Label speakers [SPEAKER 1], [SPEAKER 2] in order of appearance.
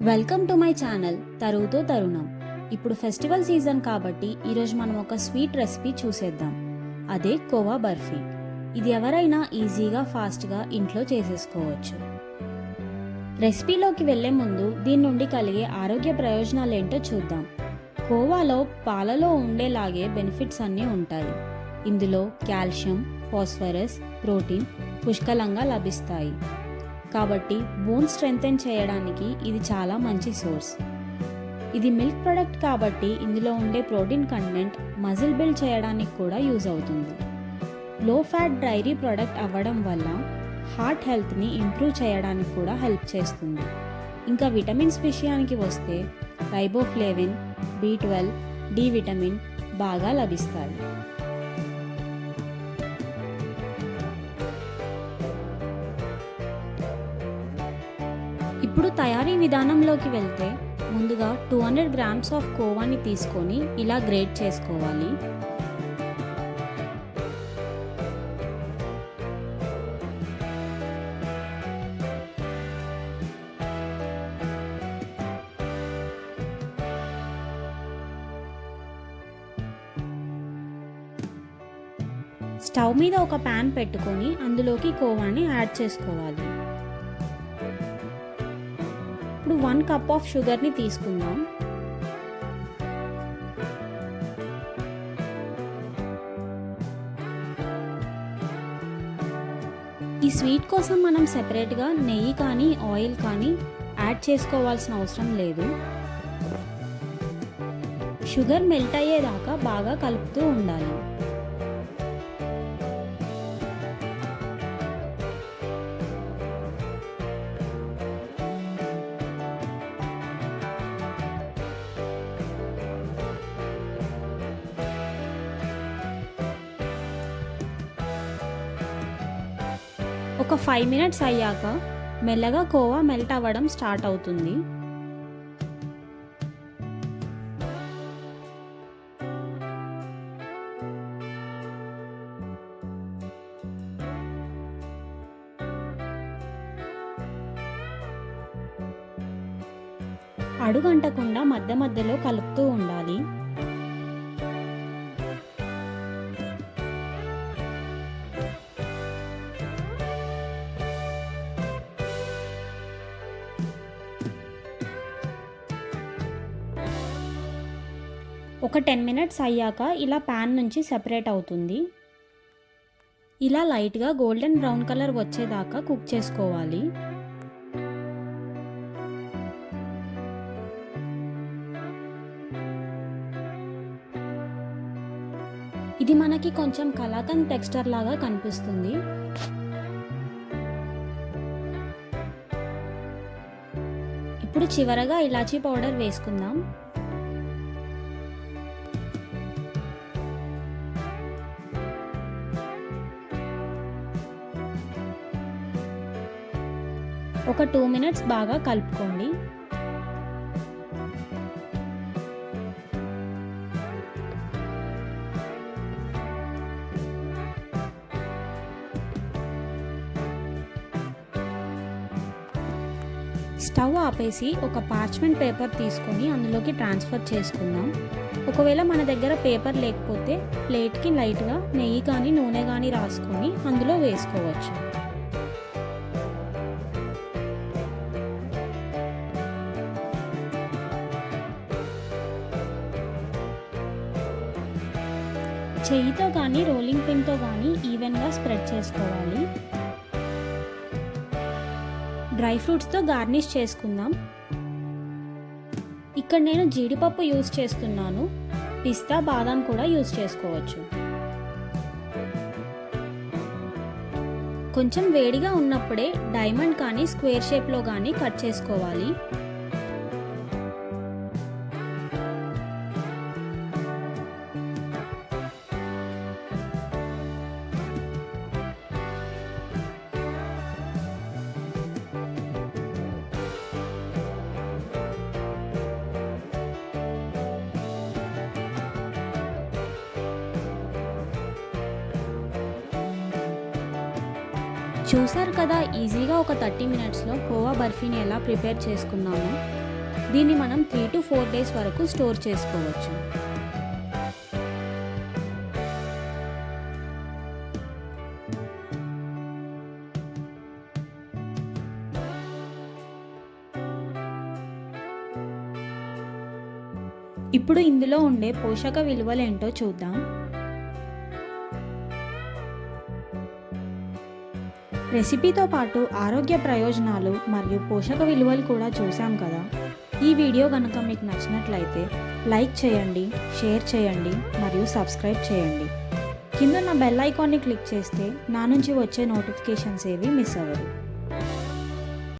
[SPEAKER 1] Welcome to my channel తరువుతో తరుణం. ఇప్పుడు festival season కాబట్టి ఈరోజు మనం ఒక స్వీట్ రెసిపీ చూసేద్దాం. అదే కోవా బర్ఫీ. ఇది ఎవరైనా ఈజీగా ఫాస్ట్గా ఇంట్లో చేసేసుకోవచ్చు. రెసిపీలోకి వెళ్లే ముందు దీని నుండి కలిగే ఆరోగ్య ప్రయోజనాలు ఏంటో చూద్దాం. కోవాలో పాలలో ఉండేలాగే బెనిఫిట్స్ అన్నీ ఉంటాయి. ఇందులో కాల్షియం, ఫాస్ఫరస్, ప్రోటీన్ పుష్కలంగా లభిస్తాయి. కాబట్టి బోన్ స్ట్రెంగ్తెన్ చేయడానికి ఇది చాలా మంచి సోర్స్. ఇది మిల్క్ ప్రొడక్ట్ కాబట్టి ఇందులో ఉండే ప్రోటీన్ కంటెంట్ మజిల్ బిల్డ్ చేయడానికి కూడా యూజ్ అవుతుంది. లో ఫ్యాట్ డైరీ ప్రొడక్ట్ అవ్వడం వల్ల హార్ట్ హెల్త్ని ఇంప్రూవ్ చేయడానికి కూడా హెల్ప్ చేస్తుంది. ఇంకా విటమిన్స్ విషయానికి వస్తే రైబోఫ్లేవిన్, B12, డి విటమిన్ బాగా లభిస్తాయి. ఇప్పుడు తయారీ విధానంలోకి వెళ్తే ముందుగా 200 గ్రామ్స్ ఆఫ్ కోవాని తీసుకొని ఇలా గ్రేట్ చేసుకోవాలి. స్టవ్ మీద ఒక ప్యాన్ పెట్టుకొని అందులోకి కోవాని యాడ్ చేసుకోవాలి. ఇప్పుడు 1 కప్ ఆఫ్ షుగర్ని తీసుకుందాం. ఈ స్వీట్ కోసం మనం సెపరేట్గా నెయ్యి కానీ ఆయిల్ కానీ యాడ్ చేసుకోవాల్సిన అవసరం లేదు. షుగర్ మెల్ట్ అయ్యేదాకా బాగా కలుపుతూ ఉండాలి. ఒక 5 మినిట్స్ అయ్యాక మెల్లగా కోవా మెల్ట్ అవ్వడం స్టార్ట్ అవుతుంది. అడుగంటకుండా మధ్య మధ్యలో కలుపుతూ ఉండాలి. ఒక 10 మినిట్స్ అయ్యాక ఇలా ప్యాన్ నుంచి సెపరేట్ అవుతుంది. ఇలా లైట్గా గోల్డెన్ బ్రౌన్ కలర్ వచ్చేదాకా కుక్ చేసుకోవాలి. ఇది మనకి కొంచెం కలాకండ్ టెక్స్చర్ లాగా కనిపిస్తుంది. ఇప్పుడు చివరగా ఇలాచీ పౌడర్ వేసుకుందాం. ఒక 2 మినిట్స్ బాగా కలుపుకోండి. స్టవ్ ఆపేసి ఒక పార్చ్మెంట్ పేపర్ తీసుకొని అందులోకి ట్రాన్స్ఫర్ చేసుకుందాం. ఒకవేళ మన దగ్గర పేపర్ లేకపోతే ప్లేట్కి లైట్గా నెయ్యి కానీ నూనె కానీ రాసుకొని అందులో వేసుకోవచ్చు. చెయ్యితో కానీ రోలింగ్ పిన్తో కానీ ఈవెన్గా స్ప్రెడ్ చేసుకోవాలి. డ్రై ఫ్రూట్స్తో గార్నిష్ చేసుకుందాం. ఇక్కడ నేను జీడిపప్పు యూజ్ చేస్తున్నాను. పిస్తా, బాదాం కూడా యూజ్ చేసుకోవచ్చు. కొంచెం వేడిగా ఉన్నప్పుడే డైమండ్ కానీ స్క్వేర్ షేప్లో కానీ కట్ చేసుకోవాలి. చూసారు కదా, ఈజీగా ఒక 30 మినిట్స్లో కోవా బర్ఫీని ఎలా ప్రిపేర్ చేసుకున్నాము. దీన్ని మనం 3 to 4 డేస్ వరకు స్టోర్ చేసుకోవచ్చు. ఇప్పుడు ఇందులో ఉండే పోషక విలువలు ఏంటో చూద్దాం. రెసిపీతో పాటు ఆరోగ్య ప్రయోజనాలు మరియు పోషక విలువలు కూడా చూసాం కదా. ఈ వీడియో కనుక మీకు నచ్చినట్లయితే లైక్ చేయండి, షేర్ చేయండి మరియు సబ్స్క్రైబ్ చేయండి. కింద నా బెల్ ఐకాన్ని క్లిక్ చేస్తే నా నుంచి వచ్చే నోటిఫికేషన్స్ ఏవి మిస్ అవ్వరు.